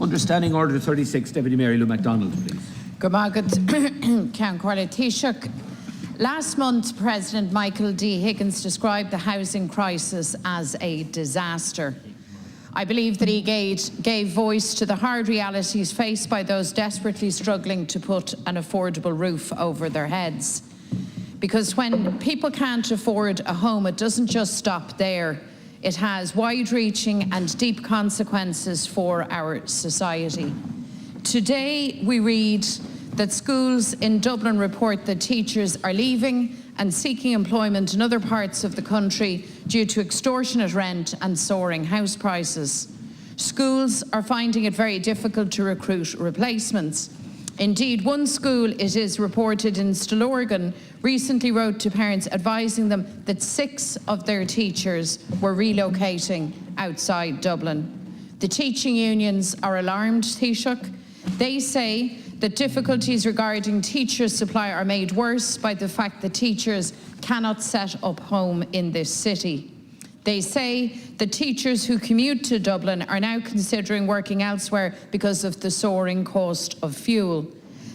Under Standing Order 36, Deputy Mayor Lou McDonald, please. Good morning, Count Corley Taoiseach. Last month, President Michael D. Higgins described the housing crisis as a disaster. I believe that he gave voice to the hard realities faced by those desperately struggling to put an affordable roof over their heads. Because when people can't afford a home, it doesn't just stop there. It has wide-reaching and deep consequences for our society. Today, we read that schools in Dublin report that teachers are leaving and seeking employment in other parts of the country due to extortionate rent and soaring house prices. Schools are finding it very difficult to recruit replacements. Indeed, one school, it is reported in Stillorgan, recently wrote to parents advising them that 6 of their teachers were relocating outside Dublin. The teaching unions are alarmed, Taoiseach. They say that difficulties regarding teacher supply are made worse by the fact that teachers cannot set up home in this city. They say that teachers who commute to Dublin are now considering working elsewhere because of the soaring cost of fuel.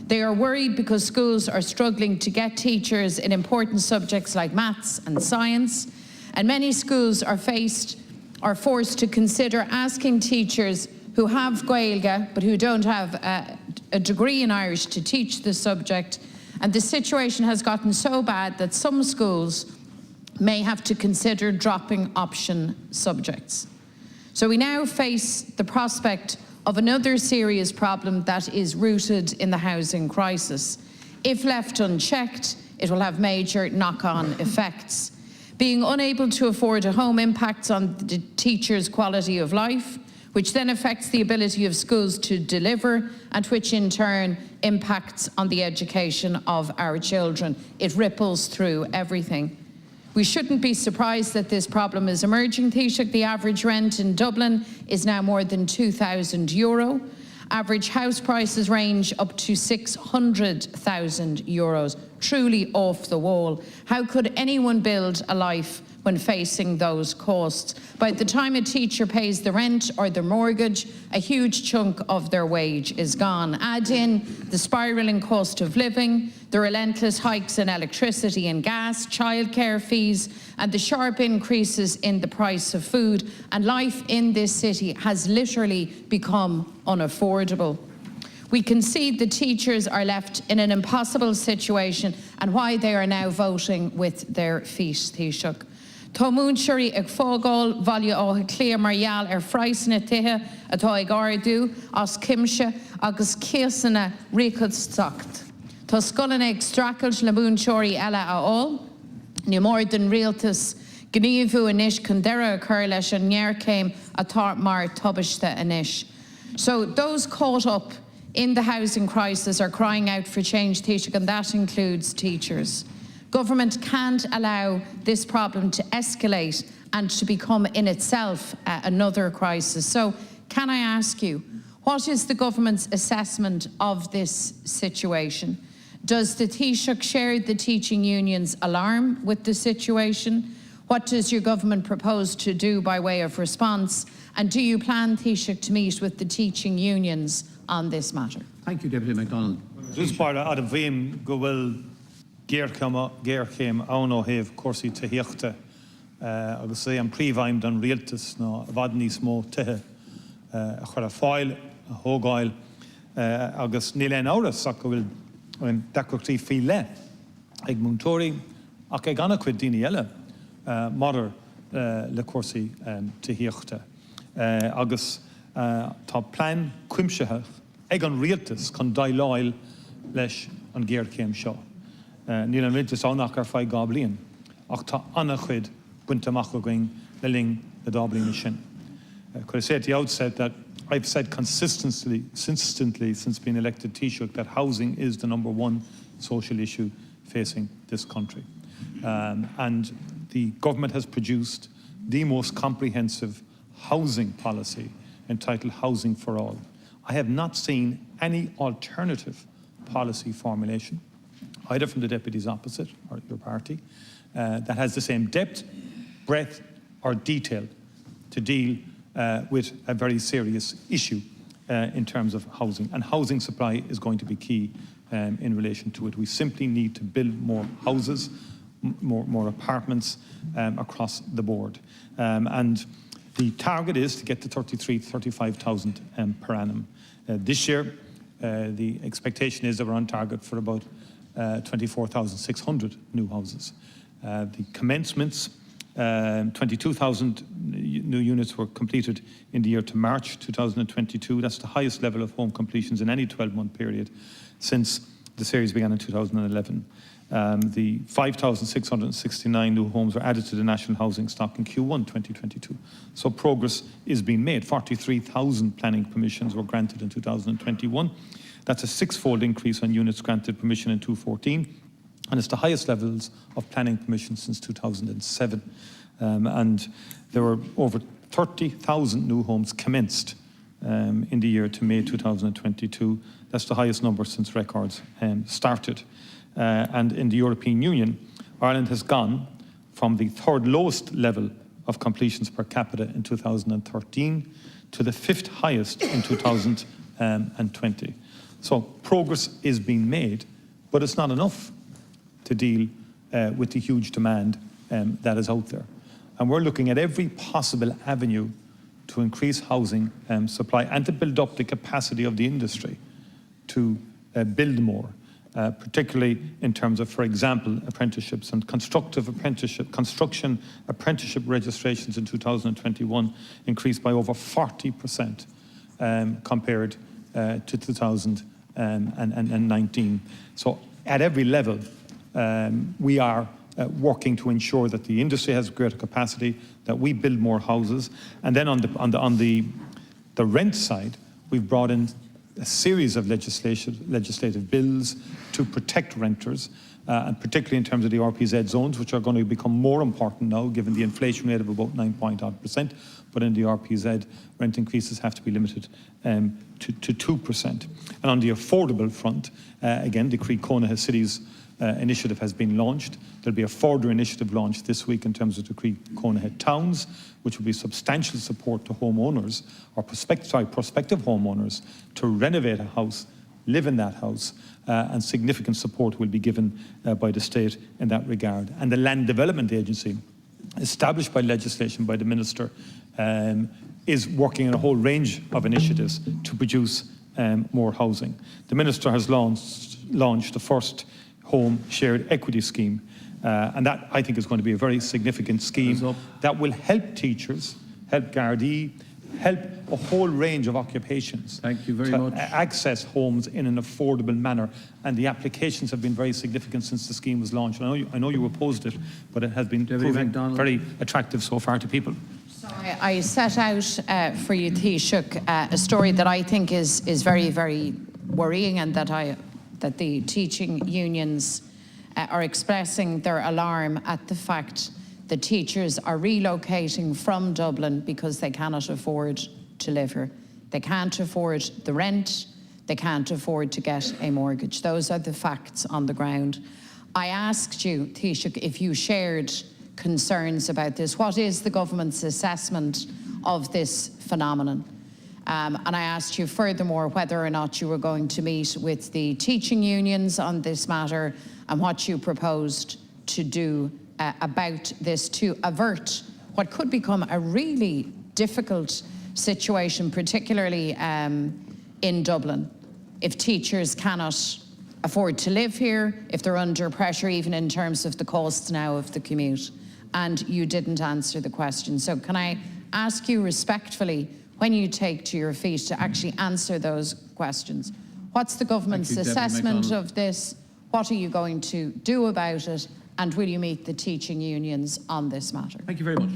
They are worried because schools are struggling to get teachers in important subjects like maths and science, and many schools are forced to consider asking teachers who have Gaeilge but who don't have a degree in Irish to teach the subject, and the situation has gotten so bad that some schools may have to consider dropping option subjects. So we now face the prospect of another serious problem that is rooted in the housing crisis. If left unchecked, it will have major knock-on effects. Being unable to afford a home impacts on the teacher's quality of life, which then affects the ability of schools to deliver, and which in turn impacts on the education of our children. It ripples through everything. We shouldn't be surprised that this problem is emerging, Taoiseach. The average rent in Dublin is now more than €2,000. Average house prices range up to €600,000. Truly off the wall. How could anyone build a life when facing those costs? By the time a teacher pays the rent or the mortgage, a huge chunk of their wage is gone. Add in the spiralling cost of living, the relentless hikes in electricity and gas, childcare fees, and the sharp increases in the price of food, and life in this city has literally become unaffordable. We concede the teachers are left in an impossible situation, and why they are now voting with their feet, Taoiseach. Tá múnseirí ag fágáil bhaile ó clia margheall freisanna tithe atá ag ardú as cimse agus céasanna riachtacht. Tá scolanna ag stracailt le múnseirí eile aol, ní mór den rialtas gníomhú inis chun deireadh a chur leis an nearcéim atá mar tubaiste inis. So those caught up in the housing crisis are crying out for change, Taoiseach, and that includes teachers. Government can't allow this problem to escalate and to become in itself another crisis. So can I ask you, what is the government's assessment of this situation? Does the Taoiseach share the teaching union's alarm with the situation? What does your government propose to do by way of response? And do you plan, Taoiseach, to meet with the teaching unions on this matter? Thank you, Deputy McDonald. Just part of the vim go will gear came on o have corsi to hichte. I would say I'm pre-vimed on realtus no vadni small te a file a hogail agus nilen aura sac will when dakoti file ag muntori ag gana quid dini ella mother le corsi to hichte agus top plan quimshe ag on realtus con dialoil lesh on gear came shaw. Níl an rintas ánach fai gablion, ach tá anna chuid buntamach going le ling the Dublin sin. Could I say at the outset that I've said consistently since being elected Taoiseach that housing is the #1 social issue facing this country. And the government has produced the most comprehensive housing policy entitled Housing for All. I have not seen any alternative policy formulation, either from the deputies opposite or your party, that has the same depth, breadth or detail to deal with a very serious issue in terms of housing, and housing supply is going to be key in relation to it. We simply need to build more houses, more apartments across the board. And the target is to get to 33,000 to 35,000 per annum. This year, the expectation is that we're on target for about 24,600 new houses. The commencements, 22,000 new units were completed in the year to March 2022. That's the highest level of home completions in any 12-month period since the series began in 2011. The 5,669 new homes were added to the national housing stock in Q1 2022. So progress is being made. 43,000 planning permissions were granted in 2021. That's a six-fold increase on units granted permission in 2014. And it's the highest levels of planning permission since 2007. And there were over 30,000 new homes commenced in the year to May 2022. That's the highest number since records started. And in the European Union, Ireland has gone from the third lowest level of completions per capita in 2013 to the fifth highest in 2020. So progress is being made, but it's not enough to deal with the huge demand that is out there. And we're looking at every possible avenue to increase housing supply and to build up the capacity of the industry to build more, particularly in terms of, for example, apprenticeships and construction apprenticeship registrations in 2021 increased by over 40% compared to 2019. So at every level, we are working to ensure that the industry has greater capacity, that we build more houses. And then on the rent side, we've brought in a series of legislative bills to protect renters, and particularly in terms of the RPZ zones, which are going to become more important now, given the inflation rate of about 9.8%. But in the RPZ, rent increases have to be limited to 2%. And on the affordable front, again, the Croí Cónaithe Cities initiative has been launched. There'll be a further initiative launched this week in terms of the Croí Cónaithe towns, which will be substantial support to homeowners or prospective homeowners to renovate a house, live in that house, and significant support will be given by the state in that regard. And the Land Development Agency, established by legislation by the Minister, is working on a whole range of initiatives to produce more housing. The Minister has launched the first home shared equity scheme, and that I think is going to be a very significant scheme that will help teachers, help Gardaí, help a whole range of occupations. Thank you very much. Access homes in an affordable manner, and the applications have been very significant since the scheme was launched. I know you opposed it, but it has been proving very attractive so far to people. So I set out for you, Taoiseach, a story that I think is very, very worrying, and that the teaching unions are expressing their alarm at the fact that teachers are relocating from Dublin because they cannot afford to live here. They can't afford the rent, they can't afford to get a mortgage. Those are the facts on the ground. I asked you, Taoiseach, if you shared concerns about this. What is the government's assessment of this phenomenon? And I asked you furthermore whether or not you were going to meet with the teaching unions on this matter and what you proposed to do about this to avert what could become a really difficult situation, particularly in Dublin, if teachers cannot afford to live here, if they're under pressure even in terms of the costs now of the commute. And you didn't answer the question. So can I ask you respectfully, when you take to your feet, to actually answer those questions? What's the government's assessment of this? What are you going to do about it? And will you meet the teaching unions on this matter? Thank you very much.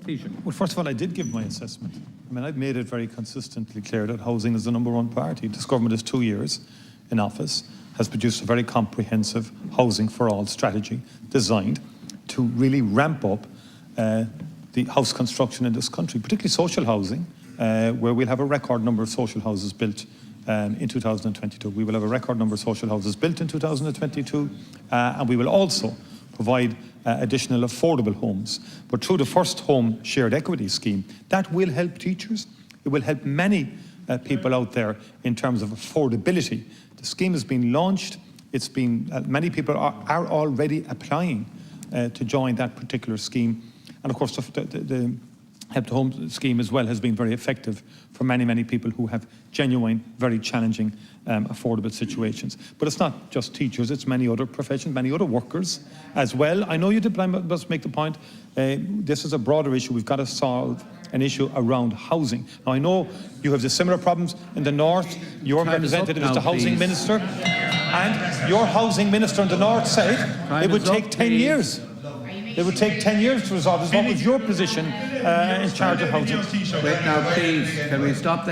Taoiseach. Well, first of all, I did give my assessment. I mean, I've made it very consistently clear that housing is the #1 priority. This government is 2 years in office, has produced a very comprehensive housing for all strategy designed to really ramp up the house construction in this country, particularly social housing, where we'll have a record number of social houses built in 2022. We will have a record number of social houses built in 2022, and we will also provide additional affordable homes. But through the first home shared equity scheme, that will help teachers. It will help many people out there in terms of affordability. The scheme has been launched. It's been, many people are already applying to join that particular scheme. And of course, the Help to Home scheme as well has been very effective for many, many people who have genuine, very challenging, affordable situations. But it's not just teachers, it's many other professions, many other workers as well. I know you did, but I must make the point, this is a broader issue. We've got to solve an issue around housing. Now, I know you have the similar problems in the north. Your representative is the housing minister. And your housing minister in the north said it would take 10 years. It would take 10 years to resolve this. What was your position in charge of housing? Wait now, please. Can we stop the